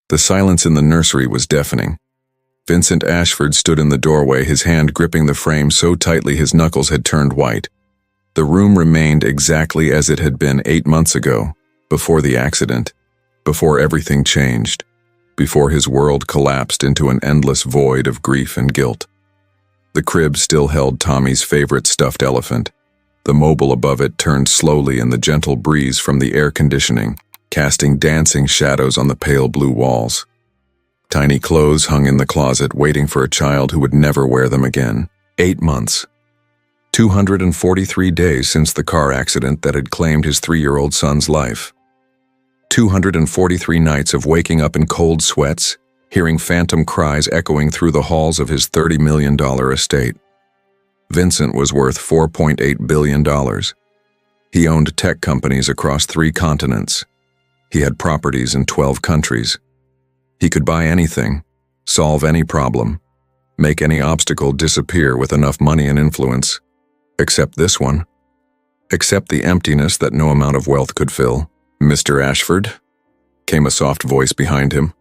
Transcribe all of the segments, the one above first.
The silence in the nursery was deafening. Vincent Ashford stood in the doorway, his hand gripping the frame so tightly his knuckles had turned white. The room remained exactly as it had been 8 months ago, before the accident, before everything changed, before his world collapsed into an endless void of grief and guilt. The crib still held Tommy's favorite stuffed elephant. The mobile above it turned slowly in the gentle breeze from the air conditioning, casting dancing shadows on the pale blue walls. Tiny clothes hung in the closet, waiting for a child who would never wear them again. 8 months. 243 days since the car accident that had claimed his 3-year-old son's life. 243 nights of waking up in cold sweats, hearing phantom cries echoing through the halls of his $30 million estate. Vincent was worth $4.8 billion. He owned tech companies across 3 continents. He had properties in 12 countries. He could buy anything, solve any problem, make any obstacle disappear with enough money and influence. Except this one. Except the emptiness that no amount of wealth could fill. "Mr. Ashford?" came a soft voice behind him.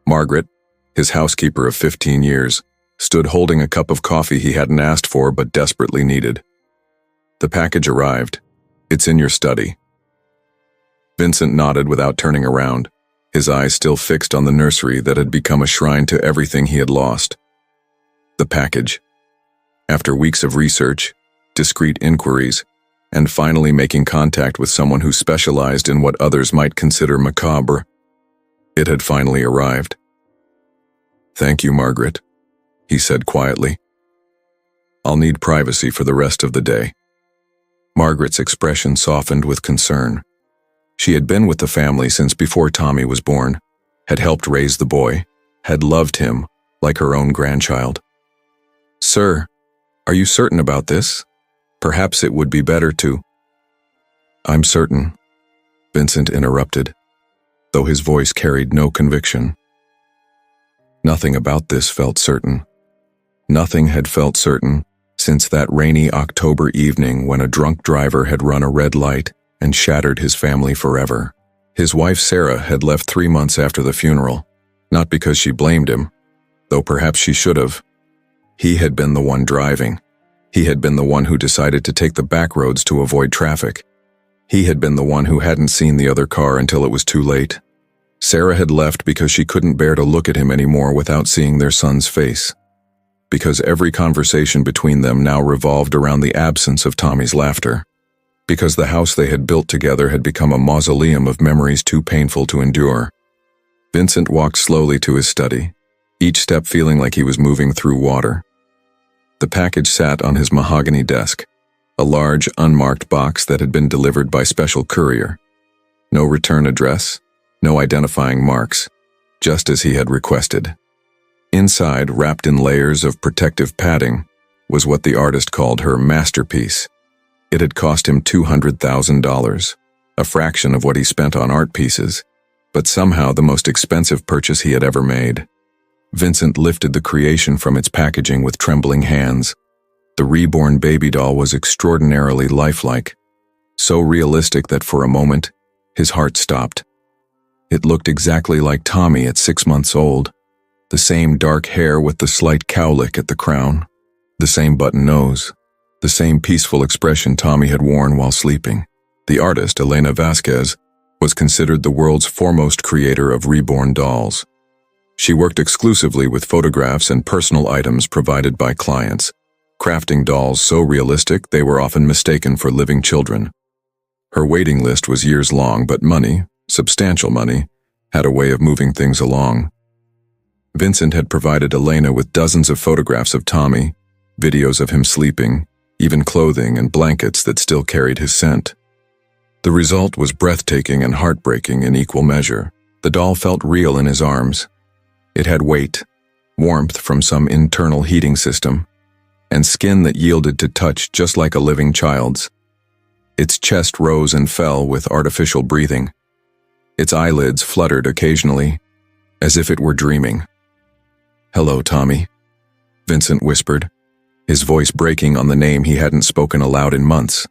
Margaret, his housekeeper of 15 years, stood holding a cup of coffee he hadn't asked for but desperately needed. "The package arrived. It's in your study." Vincent nodded without turning around, his eyes still fixed on the nursery that had become a shrine to everything he had lost. The package. After weeks of research, discreet inquiries, and finally making contact with someone who specialized in what others might consider macabre, it had finally arrived. "Thank you, Margaret," he said quietly. "I'll need privacy for the rest of the day." Margaret's expression softened with concern. She had been with the family since before Tommy was born, had helped raise the boy, had loved him like her own grandchild. "Sir, are you certain about this? Perhaps it would be better to—" "I'm certain," Vincent interrupted, though his voice carried no conviction. Nothing about this felt certain. Nothing had felt certain since that rainy October evening when a drunk driver had run a red light and shattered his family forever. His wife Sarah had left 3 months after the funeral, not because she blamed him, though perhaps she should have. He had been the one driving. He had been the one who decided to take the back roads to avoid traffic. He had been the one who hadn't seen the other car until it was too late. Sarah had left because she couldn't bear to look at him anymore without seeing their son's face. Because every conversation between them now revolved around the absence of Tommy's laughter. Because the house they had built together had become a mausoleum of memories too painful to endure. Vincent walked slowly to his study, each step feeling like he was moving through water. The package sat on his mahogany desk, a large, unmarked box that had been delivered by special courier. No return address, no identifying marks, just as he had requested. Inside, wrapped in layers of protective padding, was what the artist called her masterpiece. It had cost him $200,000, a fraction of what he spent on art pieces, but somehow the most expensive purchase he had ever made. Vincent lifted the creation from its packaging with trembling hands. The reborn baby doll was extraordinarily lifelike, so realistic that for a moment, his heart stopped. It looked exactly like Tommy at 6 months old, the same dark hair with the slight cowlick at the crown, the same button nose, the same peaceful expression Tommy had worn while sleeping. The artist, Elena Vasquez, was considered the world's foremost creator of reborn dolls. She worked exclusively with photographs and personal items provided by clients, crafting dolls so realistic they were often mistaken for living children. Her waiting list was years long, but money, substantial money, had a way of moving things along. Vincent had provided Elena with dozens of photographs of Tommy, videos of him sleeping, even clothing and blankets that still carried his scent. The result was breathtaking and heartbreaking in equal measure. The doll felt real in his arms. It had weight, warmth from some internal heating system, and skin that yielded to touch just like a living child's. Its chest rose and fell with artificial breathing. Its eyelids fluttered occasionally, as if it were dreaming. "Hello, Tommy," Vincent whispered, his voice breaking on the name he hadn't spoken aloud in months.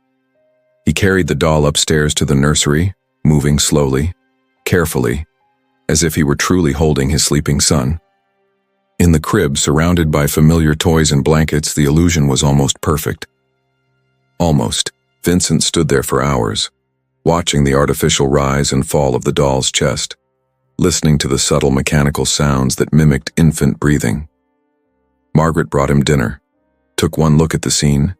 He carried the doll upstairs to the nursery, moving slowly, carefully, as if he were truly holding his sleeping son. In the crib, surrounded by familiar toys and blankets, the illusion was almost perfect. Almost. Vincent stood there for hours, watching the artificial rise and fall of the doll's chest, listening to the subtle mechanical sounds that mimicked infant breathing. Margaret brought him dinner, took one look at the scene,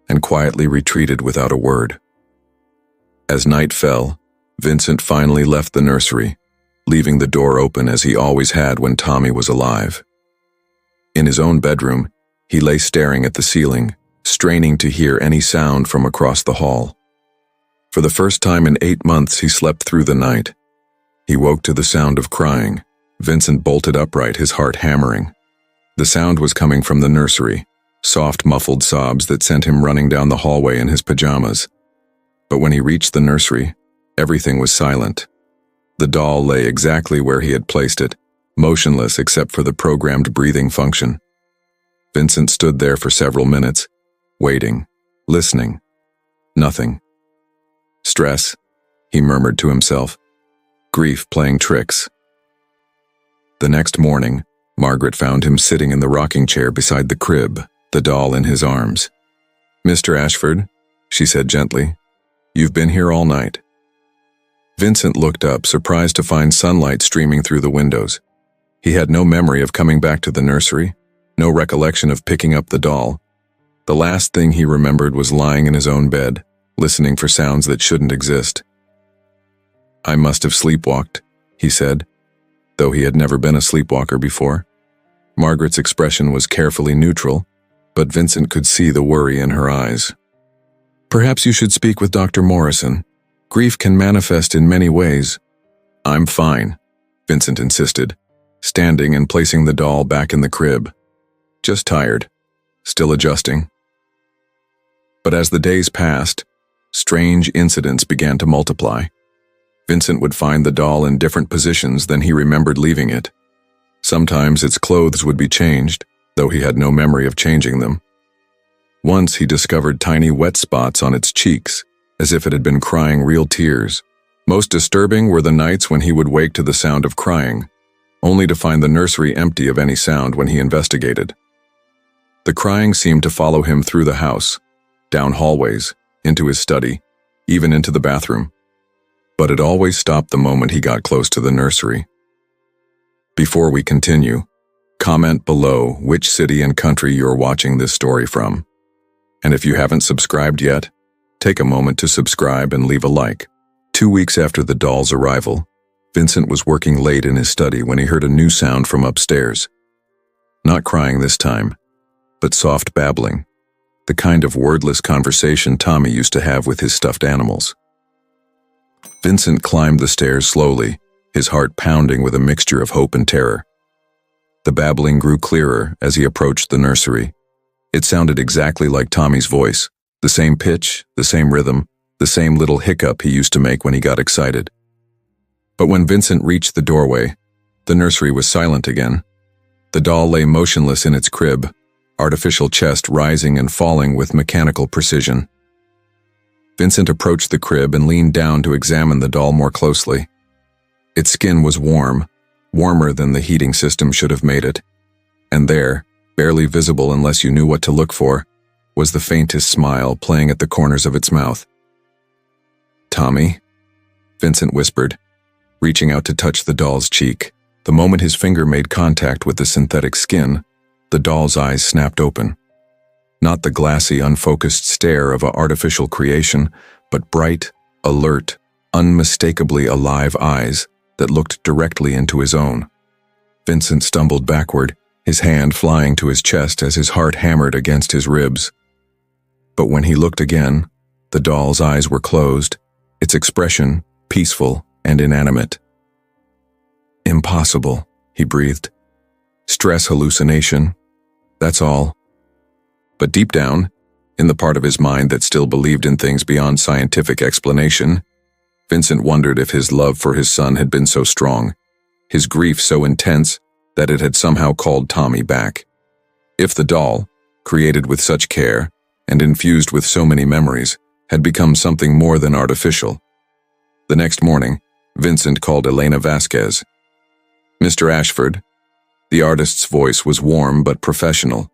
and quietly retreated without a word. As night fell, Vincent finally left the nursery, leaving the door open as he always had when Tommy was alive. In his own bedroom, he lay staring at the ceiling, straining to hear any sound from across the hall. For the first time in 8 months, he slept through the night. He woke to the sound of crying. Vincent bolted upright, his heart hammering. The sound was coming from the nursery, soft, muffled sobs that sent him running down the hallway in his pajamas. But when he reached the nursery, everything was silent. The doll lay exactly where he had placed it, motionless except for the programmed breathing function. Vincent stood there for several minutes, waiting, listening. Nothing. Stress, he murmured to himself. Grief playing tricks. The next morning, Margaret found him sitting in the rocking chair beside the crib, the doll in his arms. "Mr. Ashford," she said gently, "you've been here all night." Vincent looked up, surprised to find sunlight streaming through the windows. He had no memory of coming back to the nursery, no recollection of picking up the doll. The last thing he remembered was lying in his own bed, listening for sounds that shouldn't exist. "I must have sleepwalked," he said, though he had never been a sleepwalker before. Margaret's expression was carefully neutral, but Vincent could see the worry in her eyes. "Perhaps you should speak with Dr. Morrison. Grief can manifest in many ways." "I'm fine," Vincent insisted, standing and placing the doll back in the crib. "Just tired, still adjusting." But as the days passed, strange incidents began to multiply. Vincent would find the doll in different positions than he remembered leaving it. Sometimes its clothes would be changed, though he had no memory of changing them. Once he discovered tiny wet spots on its cheeks, as if it had been crying real tears. Most disturbing were the nights when he would wake to the sound of crying, only to find the nursery empty of any sound when he investigated. The crying seemed to follow him through the house, down hallways, into his study, even into the bathroom. But it always stopped the moment he got close to the nursery. Before we continue, comment below which city and country you're watching this story from. And if you haven't subscribed yet, take a moment to subscribe and leave a like. 2 weeks after the doll's arrival, Vincent was working late in his study when he heard a new sound from upstairs. Not crying this time, but soft babbling, the kind of wordless conversation Tommy used to have with his stuffed animals. Vincent climbed the stairs slowly, his heart pounding with a mixture of hope and terror. The babbling grew clearer as he approached the nursery. It sounded exactly like Tommy's voice, the same pitch, the same rhythm, the same little hiccup he used to make when he got excited. But when Vincent reached the doorway, the nursery was silent again. The doll lay motionless in its crib, artificial chest rising and falling with mechanical precision. Vincent approached the crib and leaned down to examine the doll more closely. Its skin was warm, warmer than the heating system should have made it. And there, barely visible unless you knew what to look for, was the faintest smile playing at the corners of its mouth. "Tommy?" Vincent whispered, reaching out to touch the doll's cheek. The moment his finger made contact with the synthetic skin, the doll's eyes snapped open. Not the glassy, unfocused stare of an artificial creation, but bright, alert, unmistakably alive eyes that looked directly into his own. Vincent stumbled backward, his hand flying to his chest as his heart hammered against his ribs. But when he looked again, the doll's eyes were closed, its expression peaceful and inanimate. "Impossible," he breathed. "Stress hallucination. That's all." But deep down, in the part of his mind that still believed in things beyond scientific explanation, Vincent wondered if his love for his son had been so strong, his grief so intense that it had somehow called Tommy back. If the doll, created with such care and infused with so many memories, had become something more than artificial. The next morning, Vincent called Elena Vasquez, Mr. Ashford, the artist's voice was warm but professional.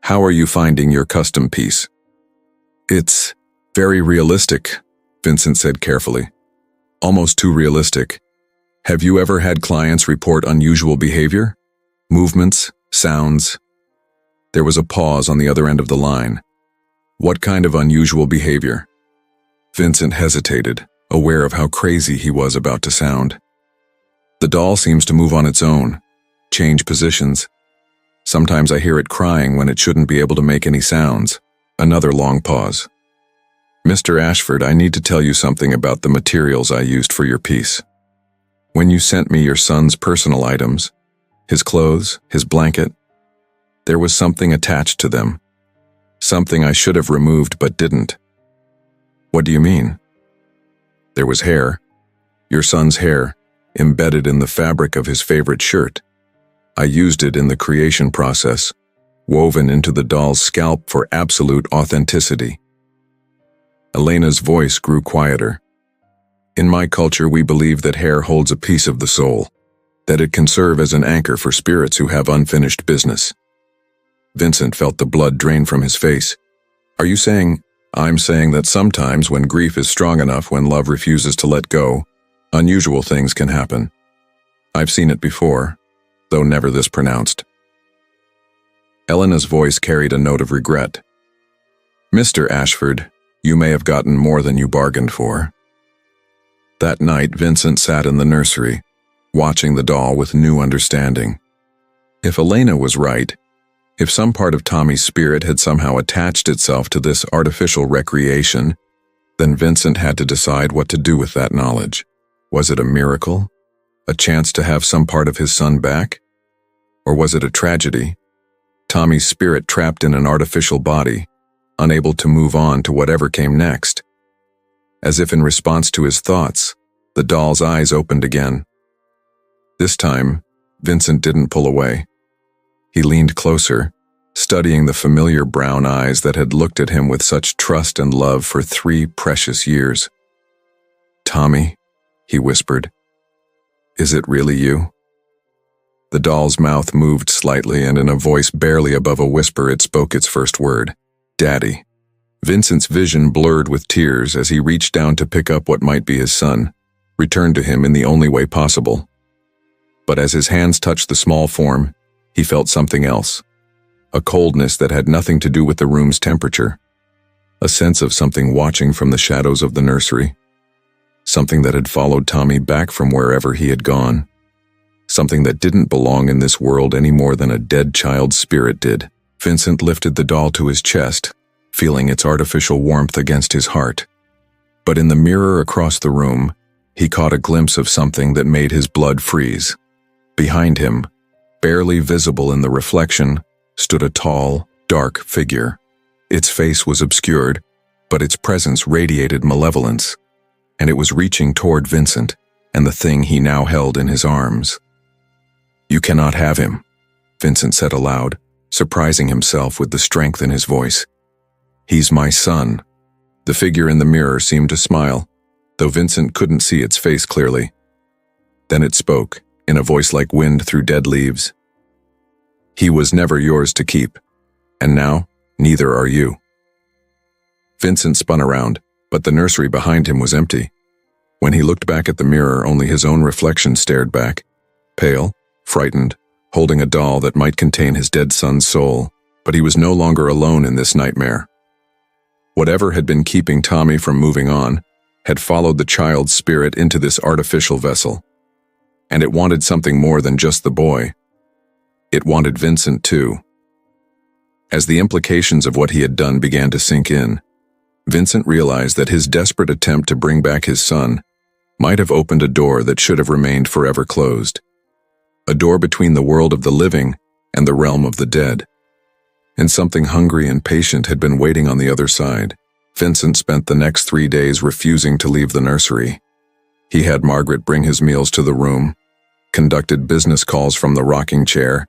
How are you finding your custom piece? It's very realistic, Vincent said carefully. Almost too realistic. Have you ever had clients report unusual behavior? Movements, sounds? There was a pause on the other end of the line. What kind of unusual behavior? Vincent hesitated, aware of how crazy he was about to sound. The doll seems to move on its own, change positions. Sometimes I hear it crying when it shouldn't be able to make any sounds. Another long pause. Mr. Ashford, I need to tell you something about the materials I used for your piece. When you sent me your son's personal items, his clothes, his blanket, there was something attached to them. Something I should have removed but didn't. What do you mean? There was hair, your son's hair, embedded in the fabric of his favorite shirt. I used it in the creation process, woven into the doll's scalp for absolute authenticity. Elena's voice grew quieter. In my culture, we believe that hair holds a piece of the soul, that it can serve as an anchor for spirits who have unfinished business. Vincent felt the blood drain from his face. Are you saying? I'm saying that sometimes when grief is strong enough, when love refuses to let go, unusual things can happen. I've seen it before, though never this pronounced. Elena's voice carried a note of regret. Mr. Ashford, you may have gotten more than you bargained for. That night, Vincent sat in the nursery, watching the doll with new understanding. If Elena was right, if some part of Tommy's spirit had somehow attached itself to this artificial recreation, then Vincent had to decide what to do with that knowledge. Was it a miracle? A chance to have some part of his son back? Or was it a tragedy? Tommy's spirit trapped in an artificial body, unable to move on to whatever came next. As if in response to his thoughts, the doll's eyes opened again. This time, Vincent didn't pull away. He leaned closer, studying the familiar brown eyes that had looked at him with such trust and love for 3 precious years. Tommy, he whispered, is it really you? The doll's mouth moved slightly, and in a voice barely above a whisper, it spoke its first word, Daddy. Vincent's vision blurred with tears as he reached down to pick up what might be his son, returned to him in the only way possible. But as his hands touched the small form, he felt something else, a coldness that had nothing to do with the room's temperature, a sense of something watching from the shadows of the nursery, something that had followed Tommy back from wherever he had gone, something that didn't belong in this world any more than a dead child's spirit did. Vincent lifted the doll to his chest, feeling its artificial warmth against his heart. But in the mirror across the room, he caught a glimpse of something that made his blood freeze. Behind him, barely visible in the reflection, stood a tall, dark figure. Its face was obscured, but its presence radiated malevolence, and it was reaching toward Vincent and the thing he now held in his arms. You cannot have him, Vincent said aloud, surprising himself with the strength in his voice. He's my son. The figure in the mirror seemed to smile, though Vincent couldn't see its face clearly. Then it spoke, in a voice like wind through dead leaves. He was never yours to keep, and now, neither are you. Vincent spun around, but the nursery behind him was empty. When he looked back at the mirror, only his own reflection stared back, pale, frightened, holding a doll that might contain his dead son's soul, but he was no longer alone in this nightmare. Whatever had been keeping Tommy from moving on had followed the child's spirit into this artificial vessel. And it wanted something more than just the boy. It wanted Vincent too. As the implications of what he had done began to sink in, Vincent realized that his desperate attempt to bring back his son might have opened a door that should have remained forever closed. A door between the world of the living and the realm of the dead. And something hungry and patient had been waiting on the other side. Vincent spent the next 3 days refusing to leave the nursery. He had Margaret bring his meals to the room, conducted business calls from the rocking chair,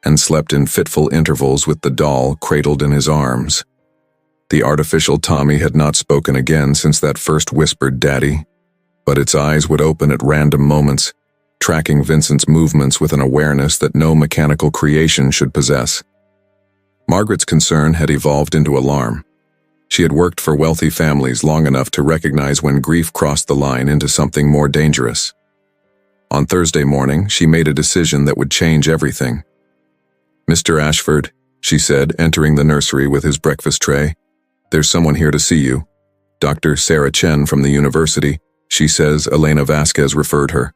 and slept in fitful intervals with the doll cradled in his arms. The artificial Tommy had not spoken again since that first whispered "Daddy," but its eyes would open at random moments, tracking Vincent's movements with an awareness that no mechanical creation should possess. Margaret's concern had evolved into alarm. She had worked for wealthy families long enough to recognize when grief crossed the line into something more dangerous. On Thursday morning, she made a decision that would change everything. "Mr. Ashford," she said, entering the nursery with his breakfast tray, "there's someone here to see you. Dr. Sarah Chen from the university. She says Elena Vasquez referred her."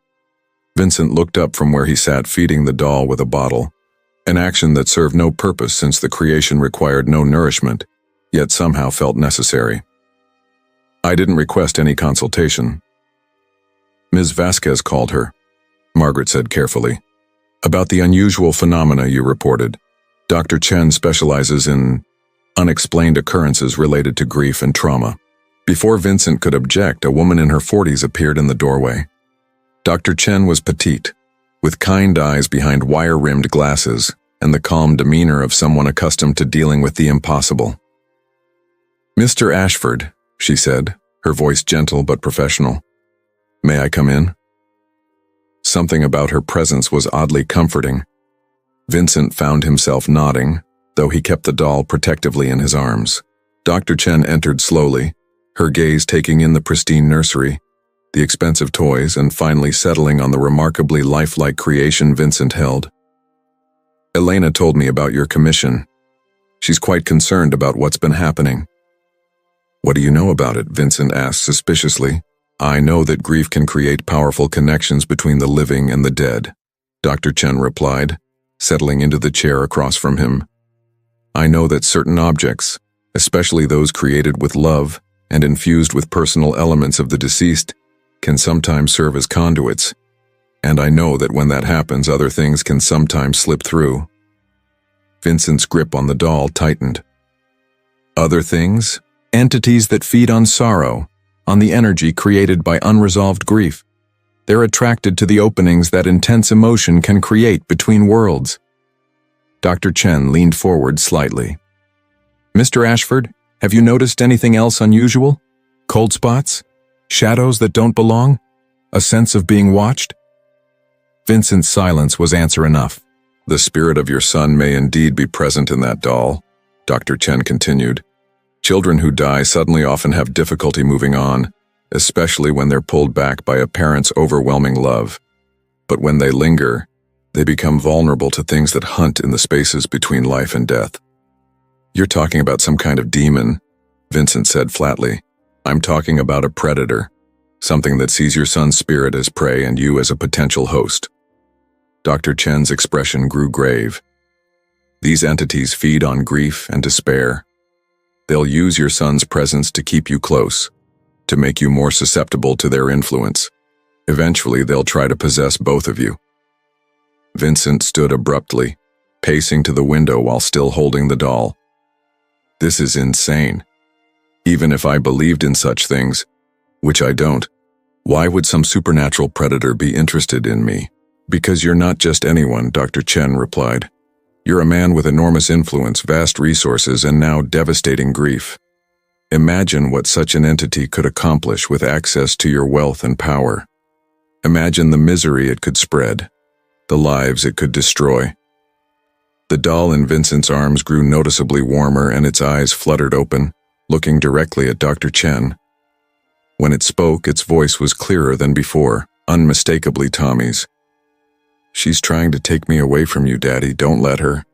Vincent looked up from where he sat feeding the doll with a bottle, an action that served no purpose since the creation required no nourishment, yet somehow felt necessary. "I didn't request any consultation." "Ms. Vasquez called her," Margaret said carefully, "about the unusual phenomena you reported. Dr. Chen specializes in unexplained occurrences related to grief and trauma." Before Vincent could object, a woman in her 40s appeared in the doorway. Dr. Chen was petite, with kind eyes behind wire-rimmed glasses and the calm demeanor of someone accustomed to dealing with the impossible. "Mr. Ashford," she said, her voice gentle but professional. "May I come in?" Something about her presence was oddly comforting. Vincent found himself nodding, though he kept the doll protectively in his arms. Dr. Chen entered slowly, her gaze taking in the pristine nursery, the expensive toys, and finally settling on the remarkably lifelike creation Vincent held. "Elena told me about your commission. She's quite concerned about what's been happening." "What do you know about it?" Vincent asked suspiciously. "I know that grief can create powerful connections between the living and the dead," Dr. Chen replied, settling into the chair across from him. "I know that certain objects, especially those created with love and infused with personal elements of the deceased, can sometimes serve as conduits, and I know that when that happens, other things can sometimes slip through." Vincent's grip on the doll tightened. "Other things? Entities that feed on sorrow, on the energy created by unresolved grief. They're attracted to the openings that intense emotion can create between worlds." Dr. Chen leaned forward slightly. "Mr. Ashford, have you noticed anything else unusual? Cold spots? Shadows that don't belong? A sense of being watched?" Vincent's silence was answer enough. "The spirit of your son may indeed be present in that doll," Dr. Chen continued. "Children who die suddenly often have difficulty moving on, especially when they're pulled back by a parent's overwhelming love. But when they linger, they become vulnerable to things that hunt in the spaces between life and death." "You're talking about some kind of demon," Vincent said flatly. "I'm talking about a predator, something that sees your son's spirit as prey and you as a potential host." Dr. Chen's expression grew grave. "These entities feed on grief and despair. They'll use your son's presence to keep you close, to make you more susceptible to their influence. Eventually, they'll try to possess both of you." Vincent stood abruptly, pacing to the window while still holding the doll. "This is insane. Even if I believed in such things, which I don't, why would some supernatural predator be interested in me?" "Because you're not just anyone," Dr. Chen replied. "You're a man with enormous influence, vast resources, and now devastating grief. Imagine what such an entity could accomplish with access to your wealth and power. Imagine the misery it could spread, the lives it could destroy." The doll in Vincent's arms grew noticeably warmer and its eyes fluttered open, looking directly at Dr. Chen. When it spoke, its voice was clearer than before, unmistakably Tommy's. "She's trying to take me away from you, Daddy. Don't let her."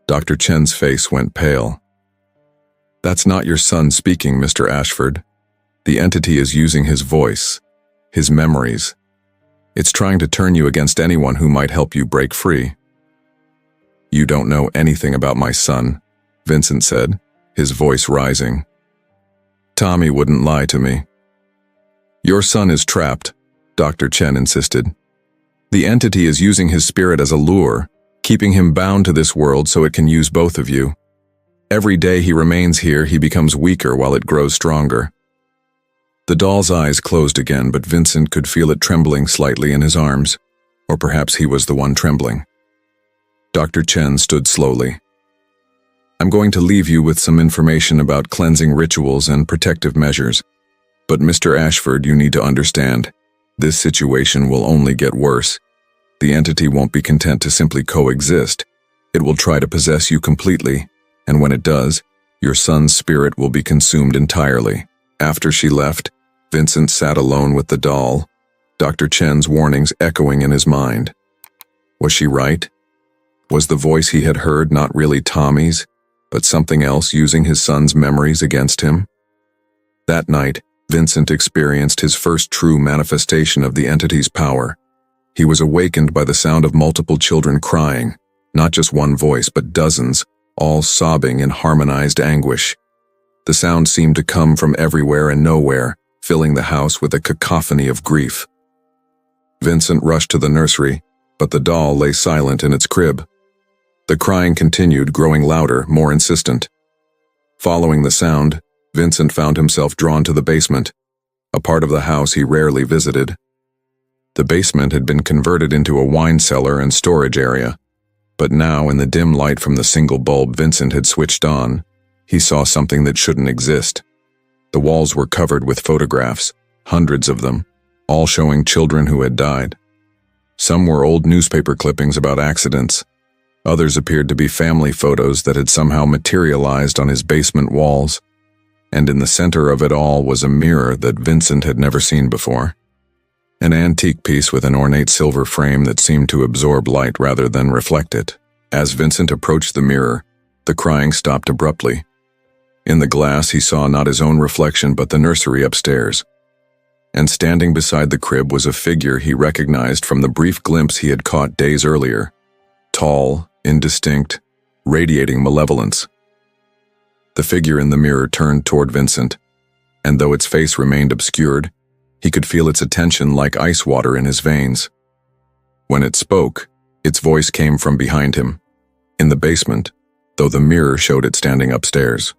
Dr. Chen's face went pale. "That's not your son speaking, Mr. Ashford. The entity is using his voice, his memories. It's trying to turn you against anyone who might help you break free." "You don't know anything about my son," Vincent said, his voice rising. "Tommy wouldn't lie to me." "Your son is trapped," Dr. Chen insisted. "The entity is using his spirit as a lure, keeping him bound to this world so it can use both of you. Every day he remains here, he becomes weaker while it grows stronger." The doll's eyes closed again, but Vincent could feel it trembling slightly in his arms, or perhaps he was the one trembling. Dr. Chen stood slowly. "I'm going to leave you with some information about cleansing rituals and protective measures. But Mr. Ashford, you need to understand, This situation will only get worse. The entity won't be content to simply coexist. It will try to possess you completely, and when it does, your son's spirit will be consumed entirely. After she left, Vincent sat alone with the doll, Dr. Chen's warnings echoing in his mind. Was she right? Was the voice he had heard not really Tommy's, but something else using his son's memories against him? That night, Vincent experienced his first true manifestation of the entity's power. He was awakened by the sound of multiple children crying, not just one voice, but dozens, all sobbing in harmonized anguish. The sound seemed to come from everywhere and nowhere, filling the house with a cacophony of grief. Vincent rushed to the nursery, but the doll lay silent in its crib. The crying continued, growing louder, more insistent. Following the sound, Vincent found himself drawn to the basement, a part of the house he rarely visited. The basement had been converted into a wine cellar and storage area, but now in the dim light from the single bulb Vincent had switched on, he saw something that shouldn't exist. The walls were covered with photographs, hundreds of them, all showing children who had died. Some were old newspaper clippings about accidents. Others appeared to be family photos that had somehow materialized on his basement walls. And in the center of it all was a mirror that Vincent had never seen before. An antique piece with an ornate silver frame that seemed to absorb light rather than reflect it. As Vincent approached the mirror, the crying stopped abruptly. In the glass, he saw not his own reflection but the nursery upstairs. And standing beside the crib was a figure he recognized from the brief glimpse he had caught days earlier. Tall, indistinct, radiating malevolence. The figure in the mirror turned toward Vincent, and though its face remained obscured, he could feel its attention like ice water in his veins. When it spoke, its voice came from behind him, in the basement, though the mirror showed it standing upstairs.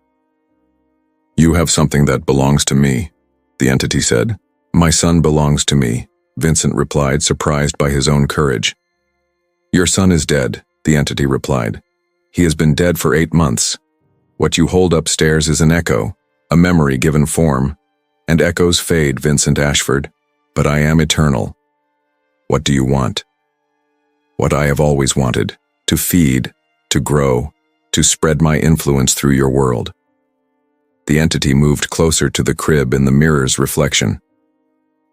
"You have something that belongs to me," the entity said. "My son belongs to me," Vincent replied, surprised by his own courage. "Your son is dead," the entity replied. "He has been dead for 8 months. What you hold upstairs is an echo, a memory given form, and echoes fade, Vincent Ashford, but I am eternal. What do you want?" "What I have always wanted, to feed, to grow, to spread my influence through your world." The entity moved closer to the crib in the mirror's reflection.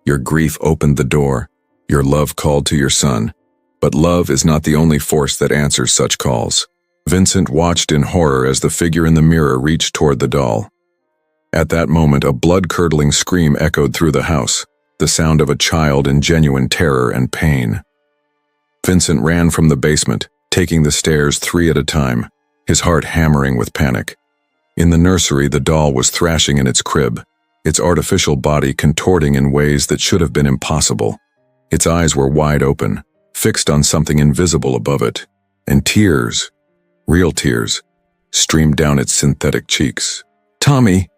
"Your grief opened the door, your love called to your son, but love is not the only force that answers such calls." Vincent watched in horror as the figure in the mirror reached toward the doll. At that moment, a blood-curdling scream echoed through the house, the sound of a child in genuine terror and pain. Vincent ran from the basement, taking the stairs 3 at a time, his heart hammering with panic. In the nursery, the doll was thrashing in its crib, its artificial body contorting in ways that should have been impossible. Its eyes were wide open, fixed on something invisible above it, and tears, real tears, streamed down its synthetic cheeks. "Tommy!"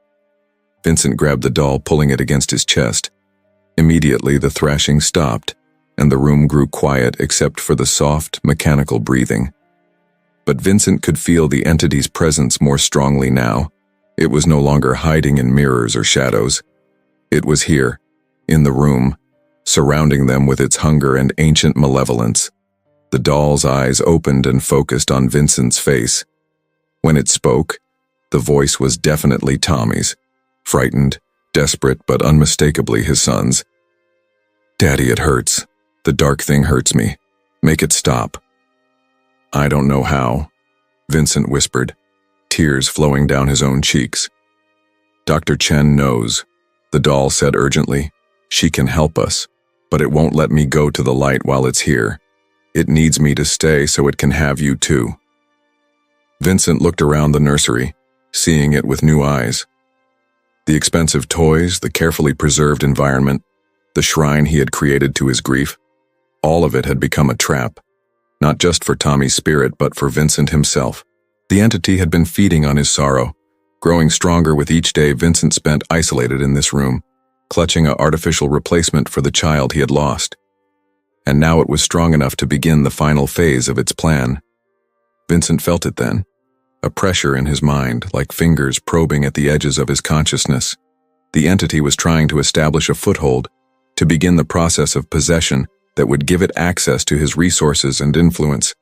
Vincent grabbed the doll, pulling it against his chest. Immediately, the thrashing stopped, and the room grew quiet except for the soft, mechanical breathing. But Vincent could feel the entity's presence more strongly now. It was no longer hiding in mirrors or shadows. It was here, in the room, surrounding them with its hunger and ancient malevolence. The doll's eyes opened and focused on Vincent's face. When it spoke, the voice was definitely Tommy's, frightened, desperate, but unmistakably his son's. "Daddy, it hurts. The dark thing hurts me. Make it stop." "I don't know how," Vincent whispered, tears flowing down his own cheeks. "Dr. Chen knows," the doll said urgently. "She can help us, but it won't let me go to the light while it's here. It needs me to stay so it can have you too." Vincent looked around the nursery, seeing it with new eyes. The expensive toys, the carefully preserved environment, the shrine he had created to his grief, all of it had become a trap, not just for Tommy's spirit but for Vincent himself. The entity had been feeding on his sorrow, growing stronger with each day Vincent spent isolated in this room, clutching an artificial replacement for the child he had lost. And now it was strong enough to begin the final phase of its plan. Vincent felt it then, a pressure in his mind, like fingers probing at the edges of his consciousness. The entity was trying to establish a foothold, to begin the process of possession that would give it access to his resources and influence.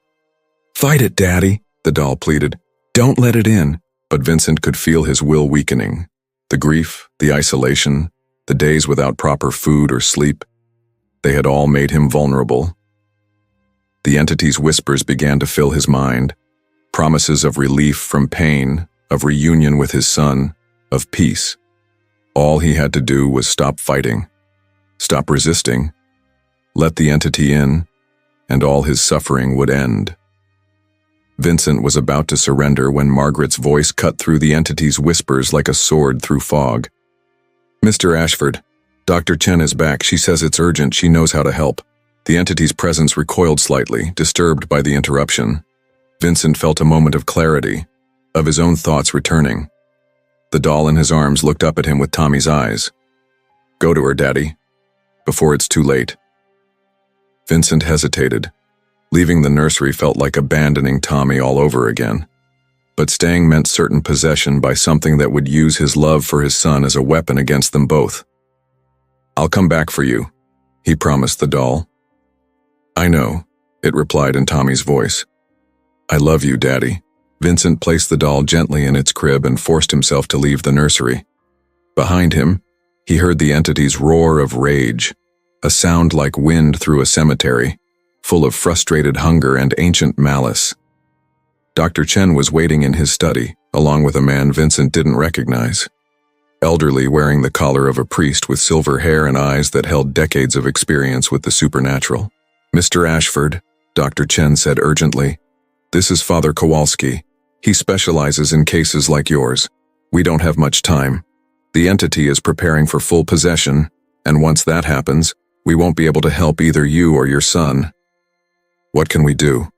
"Fight it, Daddy," the doll pleaded. "Don't let it in." But Vincent could feel his will weakening. The grief, the isolation, the days without proper food or sleep, they had all made him vulnerable. The entity's whispers began to fill his mind, promises of relief from pain, of reunion with his son, of peace. All he had to do was stop fighting, stop resisting, let the entity in, and all his suffering would end. Vincent was about to surrender when Margaret's voice cut through the entity's whispers like a sword through fog. "Mr. Ashford, Dr. Chen is back. She says it's urgent. She knows how to help." The entity's presence recoiled slightly, disturbed by the interruption. Vincent felt a moment of clarity, of his own thoughts returning. The doll in his arms looked up at him with Tommy's eyes. "Go to her, Daddy, before it's too late." Vincent hesitated. Leaving the nursery felt like abandoning Tommy all over again. But staying meant certain possession by something that would use his love for his son as a weapon against them both. "I'll come back for you," he promised the doll. "I know," it replied in Tommy's voice. "I love you, Daddy." Vincent placed the doll gently in its crib and forced himself to leave the nursery. Behind him, he heard the entity's roar of rage, a sound like wind through a cemetery, full of frustrated hunger and ancient malice. Dr. Chen was waiting in his study, along with a man Vincent didn't recognize. Elderly, wearing the collar of a priest with silver hair and eyes that held decades of experience with the supernatural. "Mr. Ashford," Dr. Chen said urgently, "this is Father Kowalski. He specializes in cases like yours. We don't have much time. The entity is preparing for full possession, and once that happens, we won't be able to help either you or your son." "What can we do?"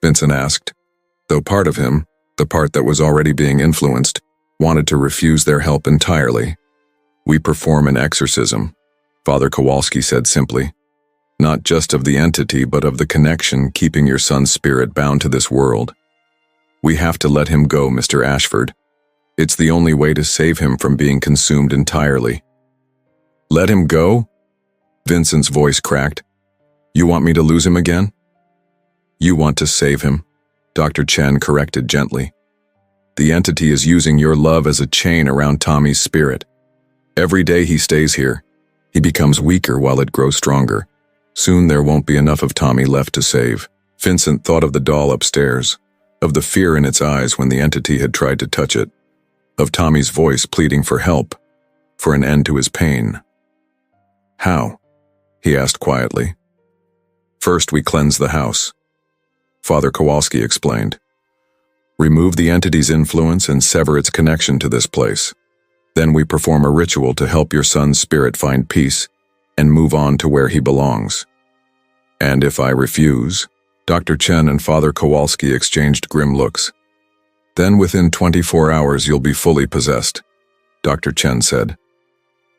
Vincent asked, though part of him, the part that was already being influenced, wanted to refuse their help entirely. "We perform an exorcism," Father Kowalski said simply. "Not just of the entity, but of the connection keeping your son's spirit bound to this world. We have to let him go, Mr. Ashford. It's the only way to save him from being consumed entirely." "Let him go?" Vincent's voice cracked. "You want me to lose him again?" "You want to save him," Dr. Chen corrected gently. "The entity is using your love as a chain around Tommy's spirit. Every day he stays here, he becomes weaker while it grows stronger. Soon there won't be enough of Tommy left to save." Vincent thought of the doll upstairs, of the fear in its eyes when the entity had tried to touch it, of Tommy's voice pleading for help, for an end to his pain. "How?" he asked quietly. "First we cleanse the house," Father Kowalski explained. "Remove the entity's influence and sever its connection to this place. Then we perform a ritual to help your son's spirit find peace and move on to where he belongs." "And if I refuse?" Dr. Chen and Father Kowalski exchanged grim looks. "Then within 24 hours you'll be fully possessed," Dr. Chen said.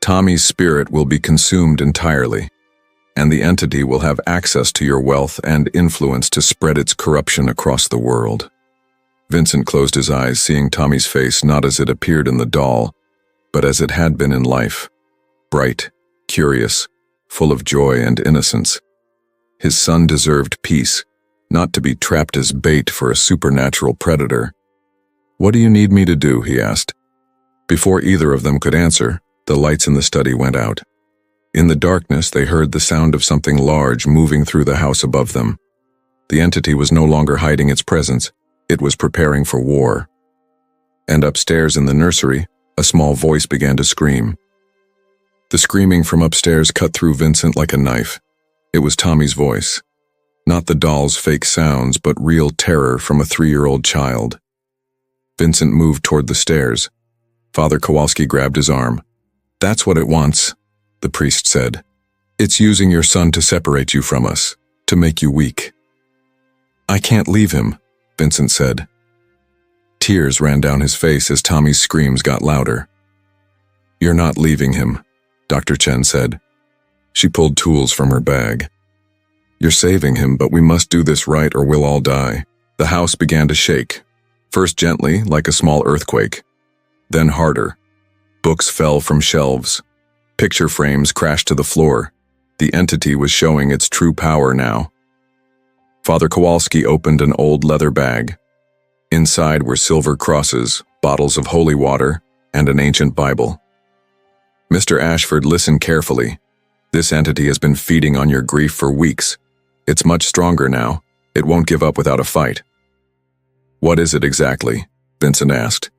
"Tommy's spirit will be consumed entirely, and the entity will have access to your wealth and influence to spread its corruption across the world." Vincent closed his eyes, seeing Tommy's face not as it appeared in the doll, but as it had been in life, bright, curious, full of joy and innocence. His son deserved peace, not to be trapped as bait for a supernatural predator. "What do you need me to do?" he asked. Before either of them could answer, the lights in the study went out. In the darkness, they heard the sound of something large moving through the house above them. The entity was no longer hiding its presence, it was preparing for war. And upstairs in the nursery, a small voice began to scream. The screaming from upstairs cut through Vincent like a knife. It was Tommy's voice. Not the doll's fake sounds, but real terror from a 3-year-old child. Vincent moved toward the stairs. Father Kowalski grabbed his arm. "That's what it wants," the priest said. "It's using your son to separate you from us, to make you weak." "I can't leave him," Vincent said. Tears ran down his face as Tommy's screams got louder. "You're not leaving him," Dr. Chen said. She pulled tools from her bag. "You're saving him, but we must do this right or we'll all die." The house began to shake, first gently, like a small earthquake, then harder. Books fell from shelves. Picture frames crashed to the floor. The entity was showing its true power now. Father Kowalski opened an old leather bag. Inside were silver crosses, bottles of holy water, and an ancient Bible. Mr. Ashford, listen carefully. This entity has been feeding on your grief for weeks. It's much stronger now. It won't give up without a fight. What is it exactly? Vincent asked.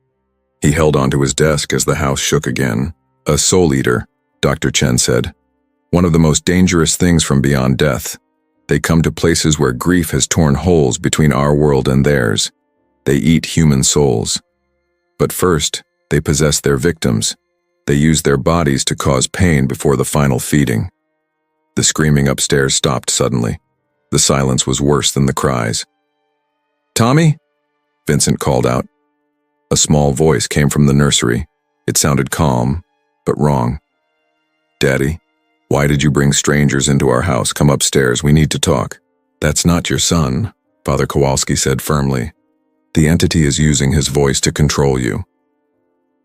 He held onto his desk as the house shook again. A soul eater, Dr. Chen said. One of the most dangerous things from beyond death. They come to places where grief has torn holes between our world and theirs. They eat human souls. But first, they possess their victims. They use their bodies to cause pain before the final feeding. The screaming upstairs stopped suddenly. The silence was worse than the cries. "Tommy?" Vincent called out. A small voice came from the nursery. It sounded calm, but wrong. "Daddy, why did you bring strangers into our house? Come upstairs, we need to talk." "That's not your son," Father Kowalski said firmly. "The entity is using his voice to control you."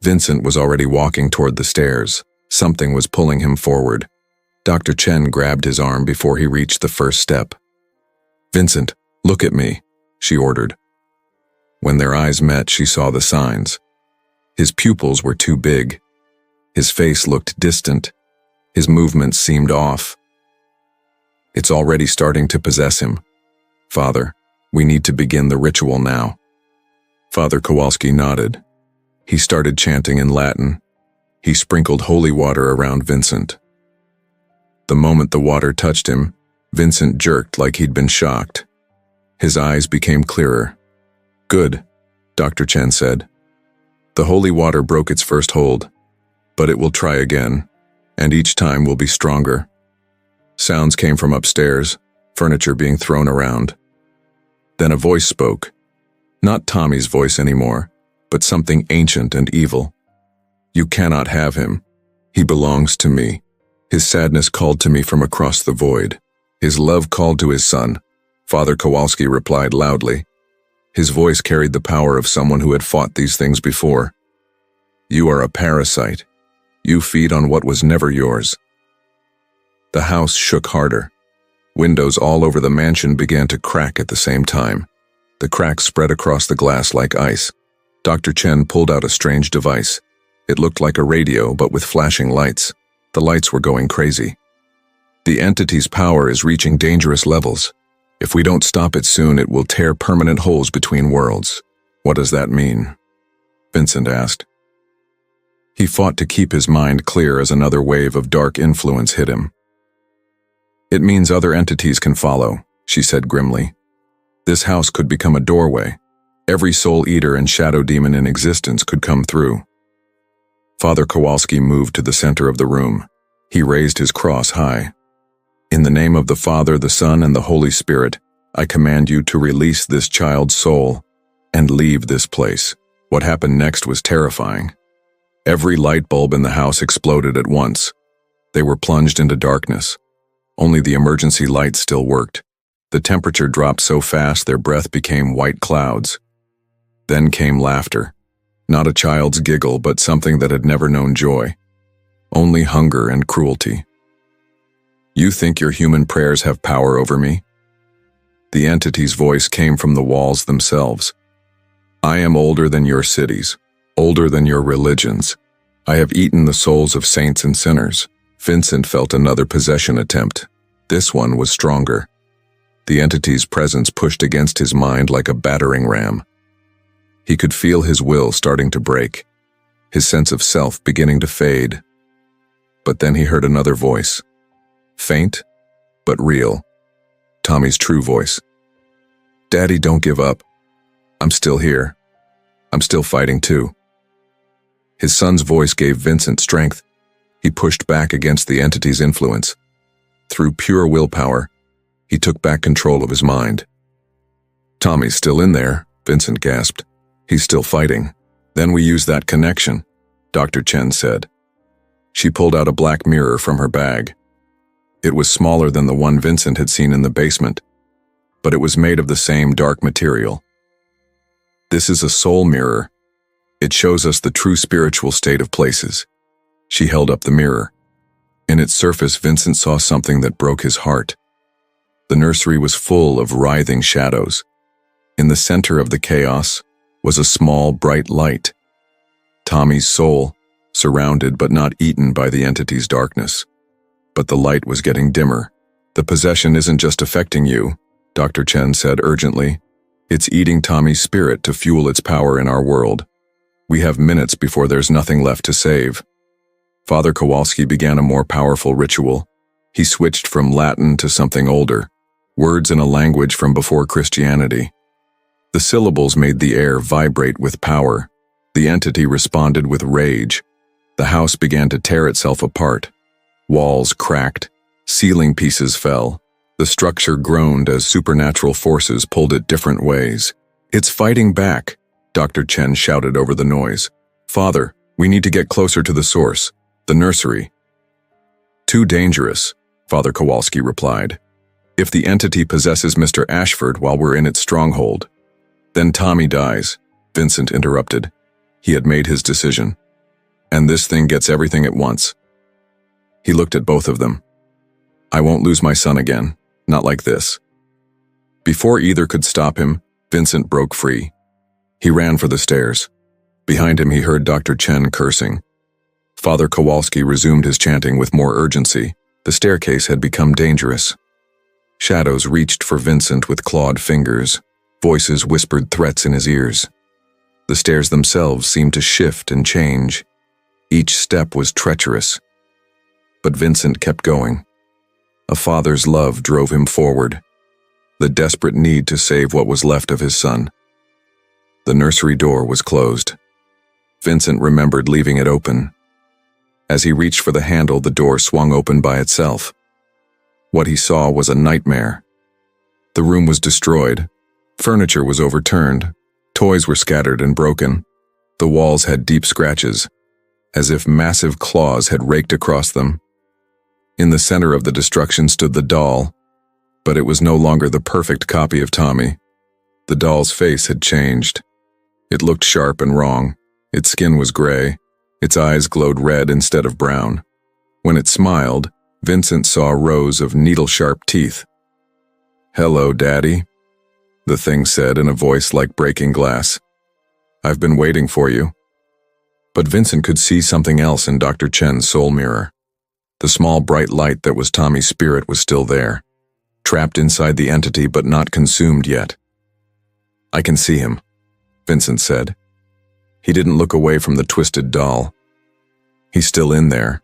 Vincent was already walking toward the stairs. Something was pulling him forward. Dr. Chen grabbed his arm before he reached the first step. "Vincent, look at me," she ordered. When their eyes met, she saw the signs. His pupils were too big. His face looked distant. His movements seemed off. "It's already starting to possess him. Father, we need to begin the ritual now." Father Kowalski nodded. He started chanting in Latin. He sprinkled holy water around Vincent. The moment the water touched him, Vincent jerked like he'd been shocked. His eyes became clearer. "Good," Dr. Chen said. "The holy water broke its first hold, but it will try again, and each time will be stronger." Sounds came from upstairs, furniture being thrown around. Then a voice spoke. Not Tommy's voice anymore, but something ancient and evil. "You cannot have him. He belongs to me." His sadness called to me from across the void. His love called to his son. Father Kowalski replied loudly. His voice carried the power of someone who had fought these things before. "You are a parasite. You feed on what was never yours." The house shook harder. Windows all over the mansion began to crack at the same time. The cracks spread across the glass like ice. Dr. Chen pulled out a strange device. It looked like a radio, but with flashing lights. The lights were going crazy. "The entity's power is reaching dangerous levels. If we don't stop it soon, it will tear permanent holes between worlds." "What does that mean?" Vincent asked. He fought to keep his mind clear as another wave of dark influence hit him. "It means other entities can follow," she said grimly. "This house could become a doorway. Every soul eater and shadow demon in existence could come through." Father Kowalski moved to the center of the room. He raised his cross high. "In the name of the Father, the Son, and the Holy Spirit, I command you to release this child's soul and leave this place." What happened next was terrifying. Every light bulb in the house exploded at once. They were plunged into darkness. Only the emergency lights still worked. The temperature dropped so fast their breath became white clouds. Then came laughter. Not a child's giggle, but something that had never known joy. Only hunger and cruelty. "You think your human prayers have power over me?" The entity's voice came from the walls themselves. "I am older than your cities, older than your religions. I have eaten the souls of saints and sinners." Vincent felt another possession attempt. This one was stronger. The entity's presence pushed against his mind like a battering ram. He could feel his will starting to break, his sense of self beginning to fade. But then he heard another voice. Faint, but real. Tommy's true voice. "Daddy, don't give up. I'm still here. I'm still fighting too." His son's voice gave Vincent strength. He pushed back against the entity's influence. Through pure willpower, he took back control of his mind. "Tommy's still in there," Vincent gasped. "He's still fighting." "Then we use that connection," Dr. Chen said. She pulled out a black mirror from her bag. It was smaller than the one Vincent had seen in the basement, but it was made of the same dark material. "This is a soul mirror. It shows us the true spiritual state of places." She held up the mirror. In its surface, Vincent saw something that broke his heart. The nursery was full of writhing shadows. In the center of the chaos was a small, bright light. Tommy's soul, surrounded but not eaten by the entity's darkness. But the light was getting dimmer. "The possession isn't just affecting you," Dr. Chen said urgently. "It's eating Tommy's spirit to fuel its power in our world. We have minutes before there's nothing left to save." Father Kowalski began a more powerful ritual. He switched from Latin to something older, words in a language from before Christianity. The syllables made the air vibrate with power. The entity responded with rage. The house began to tear itself apart. Walls cracked, ceiling pieces fell. The structure groaned as supernatural forces pulled it different ways. "It's fighting back," Dr. Chen shouted over the noise. "Father, we need to get closer to the source, the nursery." "Too dangerous," Father Kowalski replied. "If the entity possesses Mr. Ashford while we're in its stronghold, then Tommy dies," Vincent interrupted. He had made his decision. "And this thing gets everything at once." He looked at both of them. "I won't lose my son again, not like this." Before either could stop him, Vincent broke free. He ran for the stairs. Behind him he heard Dr. Chen cursing. Father Kowalski resumed his chanting with more urgency. The staircase had become dangerous. Shadows reached for Vincent with clawed fingers. Voices whispered threats in his ears. The stairs themselves seemed to shift and change. Each step was treacherous. But Vincent kept going. A father's love drove him forward. The desperate need to save what was left of his son. The nursery door was closed. Vincent remembered leaving it open. As he reached for the handle, the door swung open by itself. What he saw was a nightmare. The room was destroyed. Furniture was overturned. Toys were scattered and broken. The walls had deep scratches, as if massive claws had raked across them. In the center of the destruction stood the doll, but it was no longer the perfect copy of Tommy. The doll's face had changed. It looked sharp and wrong. Its skin was gray. Its eyes glowed red instead of brown. When it smiled, Vincent saw rows of needle-sharp teeth. "Hello, Daddy," the thing said in a voice like breaking glass. "I've been waiting for you." But Vincent could see something else in Dr. Chen's soul mirror. The small bright light that was Tommy's spirit was still there, trapped inside the entity but not consumed yet. "I can see him," Vincent said. He didn't look away from the twisted doll. "He's still in there."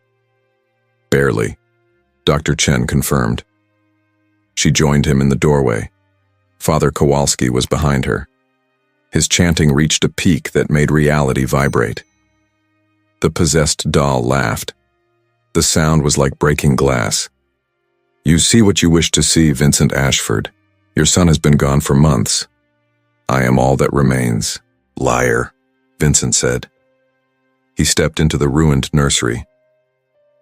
"Barely," Dr. Chen confirmed. She joined him in the doorway. Father Kowalski was behind her. His chanting reached a peak that made reality vibrate. The possessed doll laughed. The sound was like breaking glass. "You see what you wish to see, Vincent Ashford. Your son has been gone for months. I am all that remains." "Liar," Vincent said. He stepped into the ruined nursery.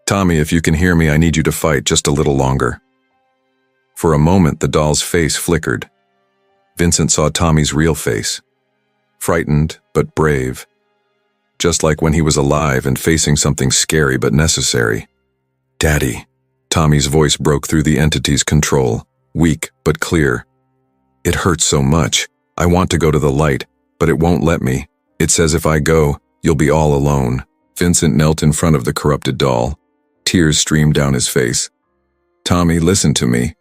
"Tommy, if you can hear me, I need you to fight just a little longer." For a moment, the doll's face flickered. Vincent saw Tommy's real face. Frightened, but brave. Just like when he was alive and facing something scary but necessary. "Daddy," Tommy's voice broke through the entity's control, weak but clear. "It hurts so much. I want to go to the light, but it won't let me. It says if I go, you'll be all alone." Vincent knelt in front of the corrupted doll. Tears streamed down his face. "Tommy, listen to me.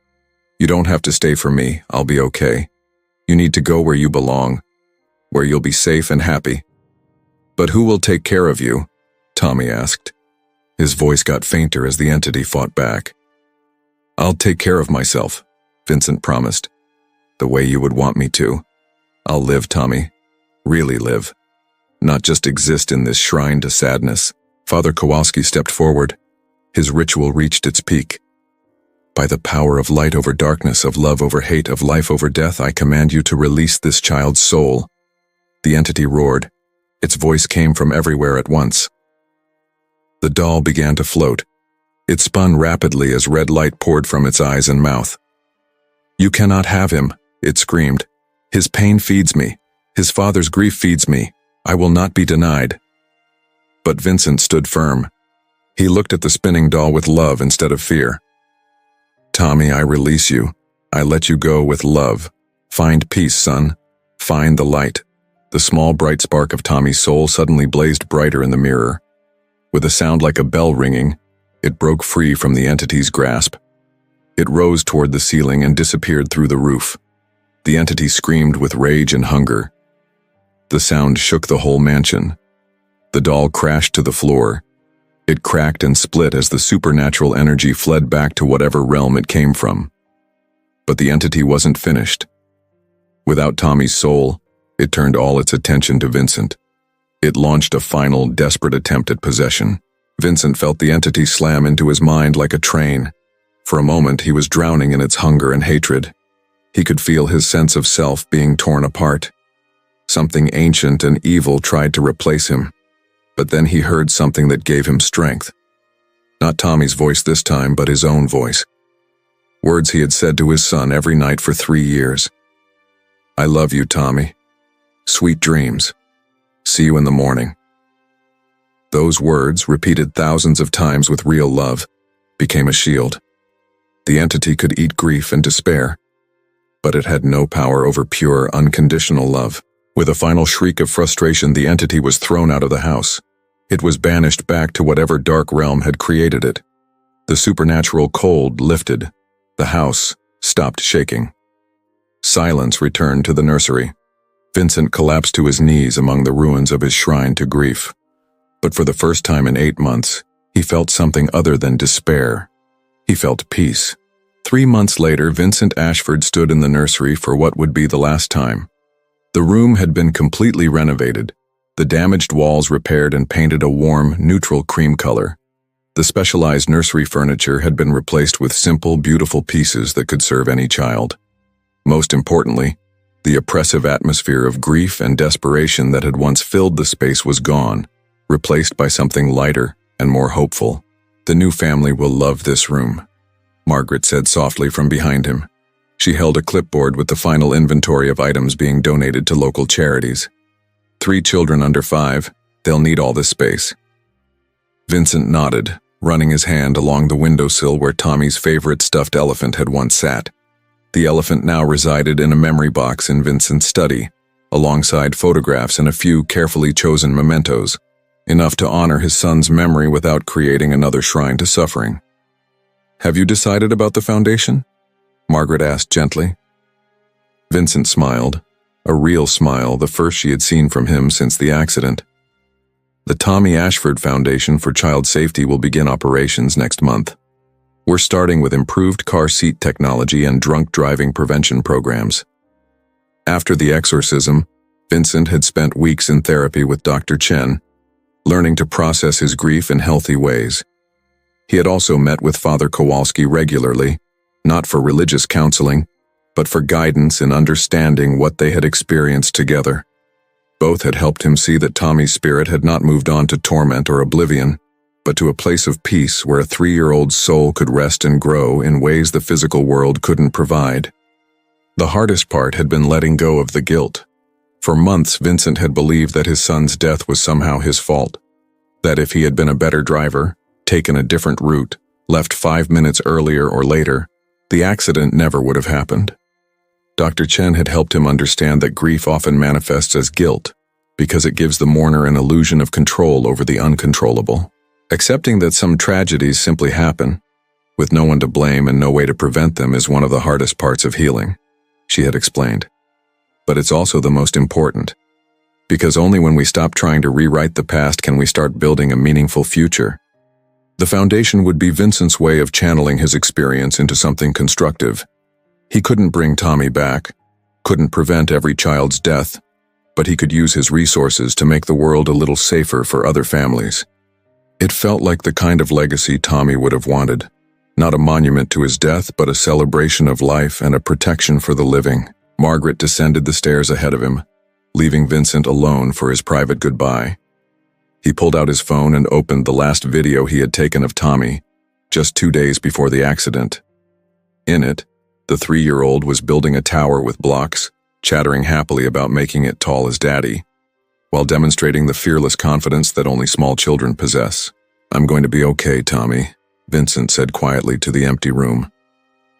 You don't have to stay for me. I'll be okay. You need to go where you belong, where you'll be safe and happy." "But who will take care of you?" Tommy asked. His voice got fainter as the entity fought back. "I'll take care of myself," Vincent promised. "The way you would want me to. I'll live, Tommy. Really live. Not just exist in this shrine to sadness." Father Kowalski stepped forward. His ritual reached its peak. "By the power of light over darkness, of love over hate, of life over death, I command you to release this child's soul." The entity roared. Its voice came from everywhere at once. The doll began to float. It spun rapidly as red light poured from its eyes and mouth. "You cannot have him," it screamed. "His pain feeds me. His father's grief feeds me. I will not be denied." But Vincent stood firm. He looked at the spinning doll with love instead of fear. "Tommy, I release you. I let you go with love. Find peace, son. Find the light." The small bright spark of Tommy's soul suddenly blazed brighter in the mirror. With a sound like a bell ringing, it broke free from the entity's grasp. It rose toward the ceiling and disappeared through the roof. The entity screamed with rage and hunger. The sound shook the whole mansion. The doll crashed to the floor. It cracked and split as the supernatural energy fled back to whatever realm it came from. But the entity wasn't finished. Without Tommy's soul, it turned all its attention to Vincent. It launched a final, desperate attempt at possession. Vincent felt the entity slam into his mind like a train. For a moment, he was drowning in its hunger and hatred. He could feel his sense of self being torn apart. Something ancient and evil tried to replace him. But then he heard something that gave him strength. Not Tommy's voice this time, but his own voice. Words he had said to his son every night for 3 years. "I love you, Tommy. Sweet dreams. See you in the morning." Those words, repeated thousands of times with real love, became a shield. The entity could eat grief and despair, but it had no power over pure, unconditional love. With a final shriek of frustration, the entity was thrown out of the house. It was banished back to whatever dark realm had created it. The supernatural cold lifted. The house stopped shaking. Silence returned to the nursery. Vincent collapsed to his knees among the ruins of his shrine to grief. But for the first time in 8 months, he felt something other than despair. He felt peace. 3 months later, Vincent Ashford stood in the nursery for what would be the last time. The room had been completely renovated, the damaged walls repaired and painted a warm, neutral cream color. The specialized nursery furniture had been replaced with simple, beautiful pieces that could serve any child. Most importantly, the oppressive atmosphere of grief and desperation that had once filled the space was gone, replaced by something lighter and more hopeful. "The new family will love this room," Margaret said softly from behind him. She held a clipboard with the final inventory of items being donated to local charities. 3 children under 5, they'll need all this space. Vincent nodded, running his hand along the windowsill where Tommy's favorite stuffed elephant had once sat. The elephant now resided in a memory box in Vincent's study, alongside photographs and a few carefully chosen mementos, enough to honor his son's memory without creating another shrine to suffering. "Have you decided about the foundation?" Margaret asked gently. Vincent smiled, a real smile, the first she had seen from him since the accident. "The Tommy Ashford Foundation for Child Safety will begin operations next month. We're starting with improved car seat technology and drunk driving prevention programs." After the exorcism, Vincent had spent weeks in therapy with Dr. Chen, learning to process his grief in healthy ways. He had also met with Father Kowalski regularly, not for religious counseling, but for guidance in understanding what they had experienced together. Both had helped him see that Tommy's spirit had not moved on to torment or oblivion, but to a place of peace where a 3-year-old's soul could rest and grow in ways the physical world couldn't provide. The hardest part had been letting go of the guilt. For months, Vincent had believed that his son's death was somehow his fault, that if he had been a better driver, taken a different route, left 5 minutes earlier or later, the accident never would have happened. Dr. Chen had helped him understand that grief often manifests as guilt, because it gives the mourner an illusion of control over the uncontrollable. Accepting that some tragedies simply happen, with no one to blame and no way to prevent them, is one of the hardest parts of healing, she had explained. But it's also the most important, because only when we stop trying to rewrite the past can we start building a meaningful future. The foundation would be Vincent's way of channeling his experience into something constructive. He couldn't bring Tommy back, couldn't prevent every child's death, but he could use his resources to make the world a little safer for other families. It felt like the kind of legacy Tommy would have wanted, not a monument to his death, but a celebration of life and a protection for the living. Margaret descended the stairs ahead of him, leaving Vincent alone for his private goodbye. He pulled out his phone and opened the last video he had taken of Tommy, just 2 days before the accident. In it, the 3-year-old was building a tower with blocks, chattering happily about making it tall as Daddy, while demonstrating the fearless confidence that only small children possess. "I'm going to be okay, Tommy," Vincent said quietly to the empty room.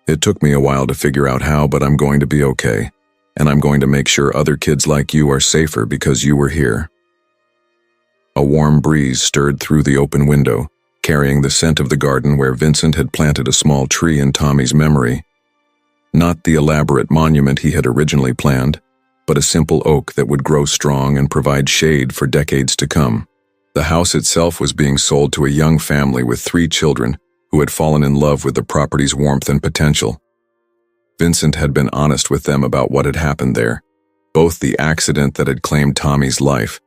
"It took me a while to figure out how, but I'm going to be okay. And I'm going to make sure other kids like you are safer because you were here." A warm breeze stirred through the open window, carrying the scent of the garden where Vincent had planted a small tree in Tommy's memory. Not the elaborate monument he had originally planned, but a simple oak that would grow strong and provide shade for decades to come. The house itself was being sold to a young family with 3 children who had fallen in love with the property's warmth and potential. Vincent had been honest with them about what had happened there, both the accident that had claimed Tommy's life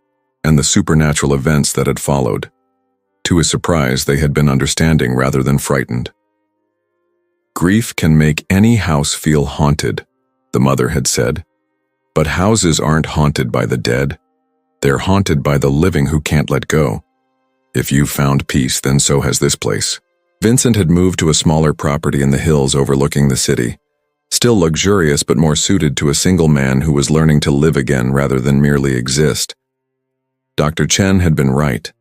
and the supernatural events that had followed. To his surprise, they had been understanding rather than frightened. "Grief can make any house feel haunted," the mother had said. "But houses aren't haunted by the dead. They're haunted by the living who can't let go. If you've found peace, then so has this place." Vincent had moved to a smaller property in the hills overlooking the city, still luxurious but more suited to a single man who was learning to live again rather than merely exist. Dr. Chen had been right.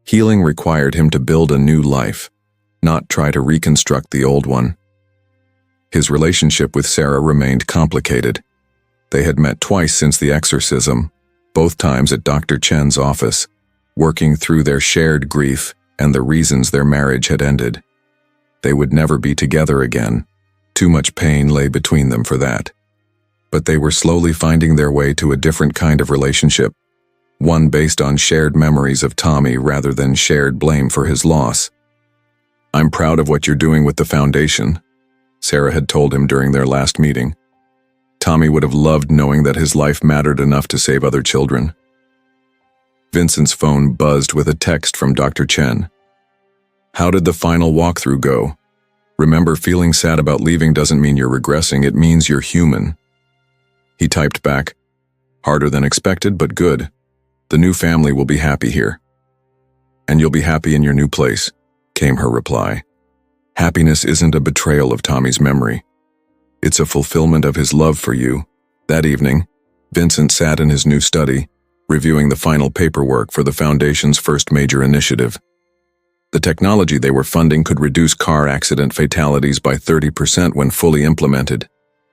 Healing required him to build a new life, not try to reconstruct the old one. His relationship with Sarah remained complicated. They had met twice since the exorcism, both times at Dr. Chen's office, working through their shared grief and the reasons their marriage had ended. They would never be together again. Too much pain lay between them for that. But they were slowly finding their way to a different kind of relationship, one based on shared memories of Tommy rather than shared blame for his loss. "I'm proud of what you're doing with the foundation," Sarah had told him during their last meeting. Tommy would have loved knowing that his life mattered enough to save other children. Vincent's phone buzzed with a text from Dr. Chen. "How did the final walkthrough go? Remember, feeling sad about leaving doesn't mean you're regressing, it means you're human." He typed back, "Harder than expected, but good. The new family will be happy here." "And you'll be happy in your new place," came her reply. "Happiness isn't a betrayal of Tommy's memory. It's a fulfillment of his love for you." That evening, Vincent sat in his new study, reviewing the final paperwork for the Foundation's first major initiative. The technology they were funding could reduce car accident fatalities by 30% when fully implemented,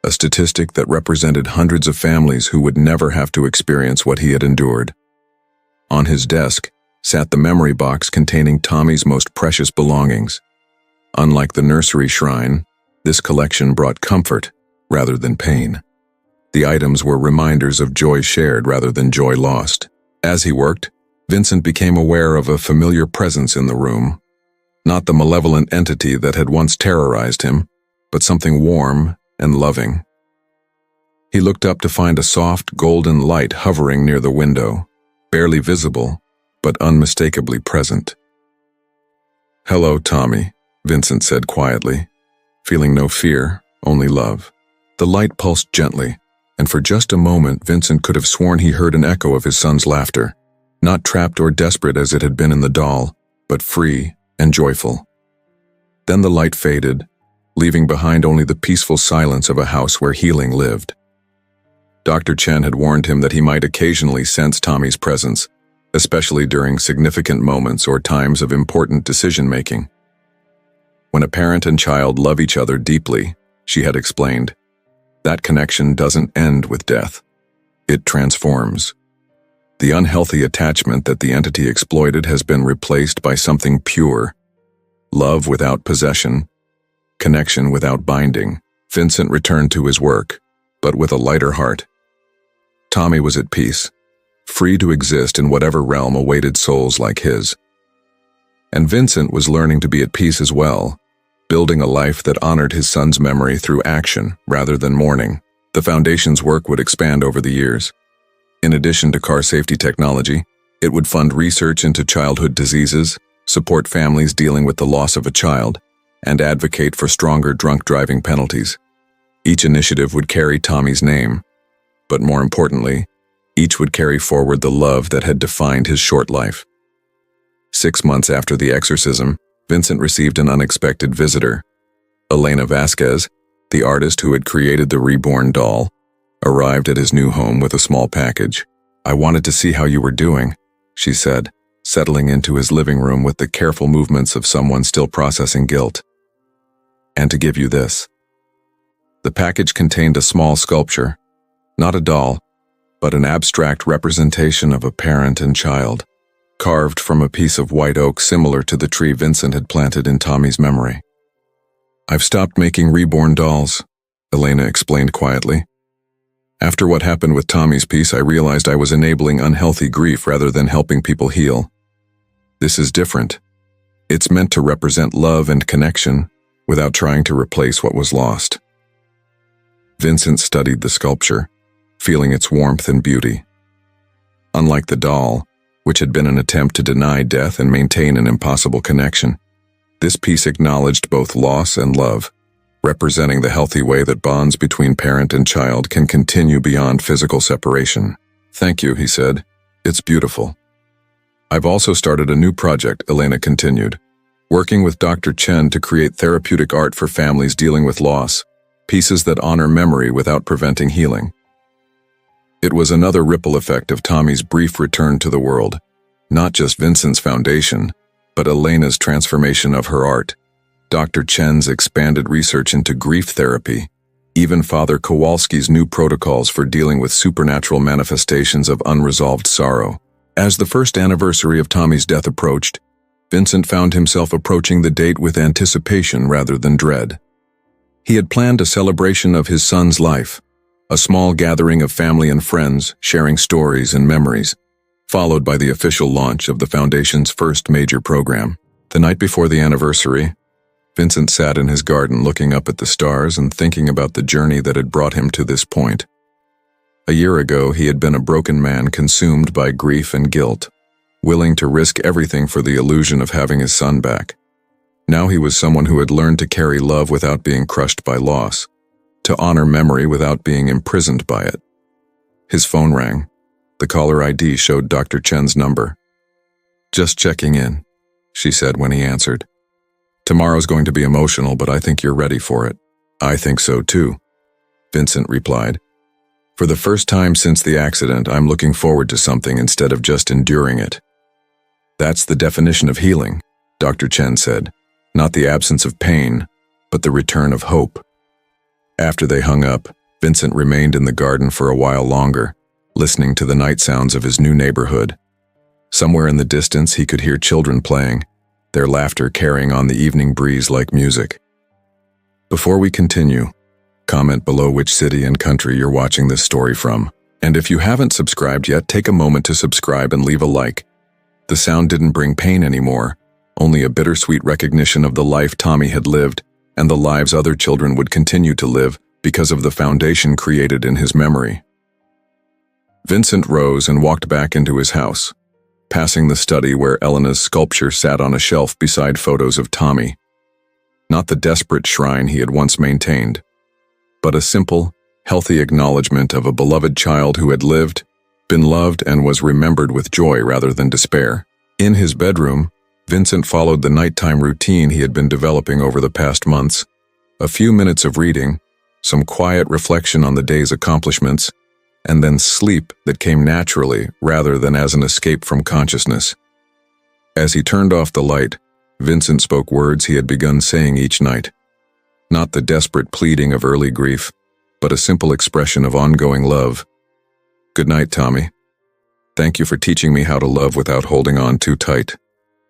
a statistic that represented hundreds of families who would never have to experience what he had endured. On his desk sat the memory box containing Tommy's most precious belongings. Unlike the nursery shrine, this collection brought comfort rather than pain. The items were reminders of joy shared rather than joy lost. As he worked, Vincent became aware of a familiar presence in the room. Not the malevolent entity that had once terrorized him, but something warm and loving. He looked up to find a soft, golden light hovering near the window, barely visible, but unmistakably present. "Hello, Tommy," Vincent said quietly, feeling no fear, only love. The light pulsed gently, and for just a moment Vincent could have sworn he heard an echo of his son's laughter, not trapped or desperate as it had been in the doll, but free and joyful. Then the light faded, leaving behind only the peaceful silence of a house where healing lived. Dr. Chen had warned him that he might occasionally sense Tommy's presence, especially during significant moments or times of important decision-making. When a parent and child love each other deeply, she had explained, that connection doesn't end with death. It transforms. The unhealthy attachment that the entity exploited has been replaced by something pure. Love without possession, connection without binding. Vincent returned to his work, but with a lighter heart. Tommy was at peace, free to exist in whatever realm awaited souls like his. And Vincent was learning to be at peace as well, building a life that honored his son's memory through action rather than mourning. The Foundation's work would expand over the years. In addition to car safety technology, it would fund research into childhood diseases, support families dealing with the loss of a child, and advocate for stronger drunk driving penalties. Each initiative would carry Tommy's name, but more importantly, each would carry forward the love that had defined his short life. 6 months after the exorcism, Vincent received an unexpected visitor. Elena Vasquez, the artist who had created the Reborn doll, arrived at his new home with a small package. "I wanted to see how you were doing," she said, settling into his living room with the careful movements of someone still processing guilt. And to give you this. The package contained a small sculpture, not a doll, but an abstract representation of a parent and child, carved from a piece of white oak similar to the tree Vincent had planted in Tommy's memory. "I've stopped making reborn dolls," Elena explained quietly. "After what happened with Tommy's piece, I realized I was enabling unhealthy grief rather than helping people heal. This is different. It's meant to represent love and connection without trying to replace what was lost." Vincent studied the sculpture, feeling its warmth and beauty. Unlike the doll, which had been an attempt to deny death and maintain an impossible connection, this piece acknowledged both loss and love, representing the healthy way that bonds between parent and child can continue beyond physical separation. "Thank you," he said. "It's beautiful." "I've also started a new project," Elena continued, "working with Dr. Chen to create therapeutic art for families dealing with loss, pieces that honor memory without preventing healing." It was another ripple effect of Tommy's brief return to the world, not just Vincent's foundation, but Elena's transformation of her art, Dr. Chen's expanded research into grief therapy, even Father Kowalski's new protocols for dealing with supernatural manifestations of unresolved sorrow. As the first anniversary of Tommy's death approached, Vincent found himself approaching the date with anticipation rather than dread. He had planned a celebration of his son's life, a small gathering of family and friends sharing stories and memories, followed by the official launch of the Foundation's first major program. The night before the anniversary, Vincent sat in his garden looking up at the stars and thinking about the journey that had brought him to this point. A year ago, he had been a broken man consumed by grief and guilt, willing to risk everything for the illusion of having his son back. Now he was someone who had learned to carry love without being crushed by loss, to honor memory without being imprisoned by it. His phone rang. The caller ID showed Dr. Chen's number. "Just checking in," she said when he answered. "Tomorrow's going to be emotional, but I think you're ready for it." "I think so too," Vincent replied. "For the first time since the accident, I'm looking forward to something instead of just enduring it." "That's the definition of healing," Dr. Chen said. "Not the absence of pain, but the return of hope." After they hung up, Vincent remained in the garden for a while longer, listening to the night sounds of his new neighborhood. Somewhere in the distance, he could hear children playing, their laughter carrying on the evening breeze like music. Before we continue, comment below which city and country you're watching this story from. And if you haven't subscribed yet, take a moment to subscribe and leave a like. The sound didn't bring pain anymore, only a bittersweet recognition of the life Tommy had lived and the lives other children would continue to live because of the foundation created in his memory. Vincent rose and walked back into his house, passing the study where Elena's sculpture sat on a shelf beside photos of Tommy. Not the desperate shrine he had once maintained, but a simple, healthy acknowledgement of a beloved child who had lived, been loved, and was remembered with joy rather than despair. In his bedroom, Vincent followed the nighttime routine he had been developing over the past months. A few minutes of reading, some quiet reflection on the day's accomplishments, and then sleep that came naturally rather than as an escape from consciousness. As he turned off the light, Vincent spoke words he had begun saying each night. Not the desperate pleading of early grief, but a simple expression of ongoing love. "Good night, Tommy. Thank you for teaching me how to love without holding on too tight.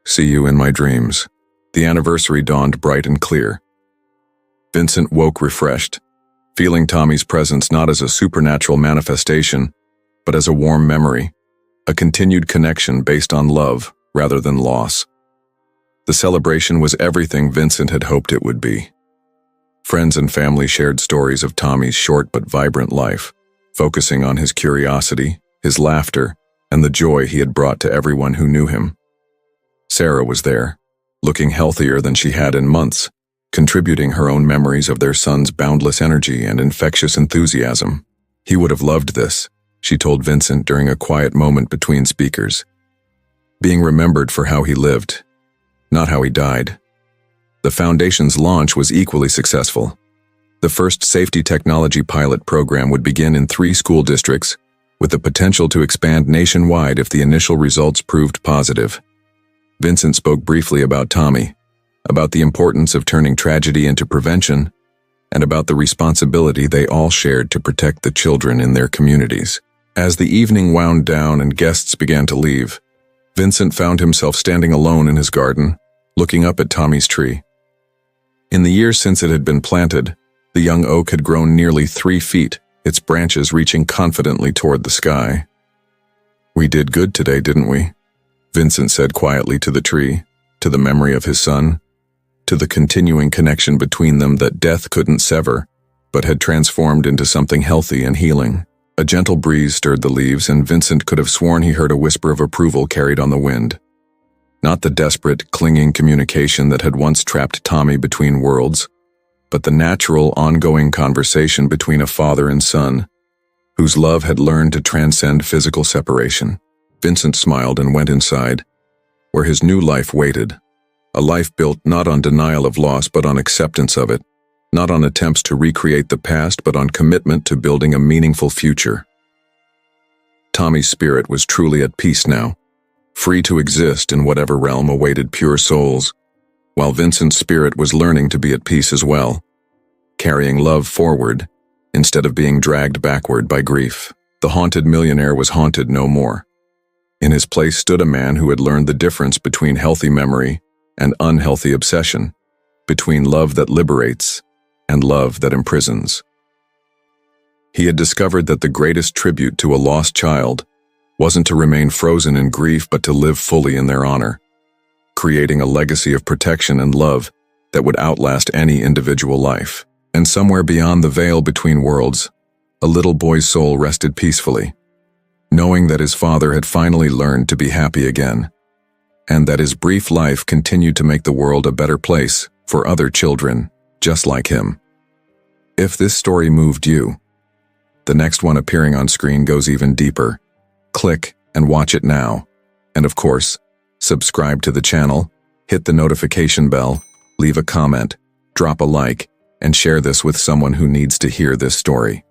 See you in my dreams." The anniversary dawned bright and clear. Vincent woke refreshed, feeling Tommy's presence not as a supernatural manifestation, but as a warm memory, a continued connection based on love rather than loss. The celebration was everything Vincent had hoped it would be. Friends and family shared stories of Tommy's short but vibrant life, focusing on his curiosity, his laughter, and the joy he had brought to everyone who knew him. Sarah was there, looking healthier than she had in months, contributing her own memories of their son's boundless energy and infectious enthusiasm. "He would have loved this," she told Vincent during a quiet moment between speakers. Being remembered for how he lived, not how he died. The Foundation's launch was equally successful. The first safety technology pilot program would begin in 3 school districts, with the potential to expand nationwide if the initial results proved positive. Vincent spoke briefly about Tommy, about the importance of turning tragedy into prevention, and about the responsibility they all shared to protect the children in their communities. As the evening wound down and guests began to leave, Vincent found himself standing alone in his garden, looking up at Tommy's tree. In the years since it had been planted, the young oak had grown nearly 3 feet, its branches reaching confidently toward the sky. "We did good today, didn't we?" Vincent said quietly to the tree, to the memory of his son, to the continuing connection between them that death couldn't sever, but had transformed into something healthy and healing. A gentle breeze stirred the leaves, and Vincent could have sworn he heard a whisper of approval carried on the wind. Not the desperate, clinging communication that had once trapped Tommy between worlds, but the natural, ongoing conversation between a father and son, whose love had learned to transcend physical separation. Vincent smiled and went inside, where his new life waited. A life built not on denial of loss but on acceptance of it, not on attempts to recreate the past but on commitment to building a meaningful future. Tommy's spirit was truly at peace now, free to exist in whatever realm awaited pure souls, while Vincent's spirit was learning to be at peace as well, carrying love forward instead of being dragged backward by grief. The haunted millionaire was haunted no more. In his place stood a man who had learned the difference between healthy memory and unhealthy obsession, between love that liberates and love that imprisons. He had discovered that the greatest tribute to a lost child wasn't to remain frozen in grief but to live fully in their honor, creating a legacy of protection and love that would outlast any individual life. And somewhere beyond the veil between worlds, a little boy's soul rested peacefully, knowing that his father had finally learned to be happy again, and that his brief life continued to make the world a better place for other children just like him. If this story moved you, the next one appearing on screen goes even deeper. Click and watch it now. And of course, subscribe to the channel, hit the notification bell, leave a comment, drop a like, and share this with someone who needs to hear this story.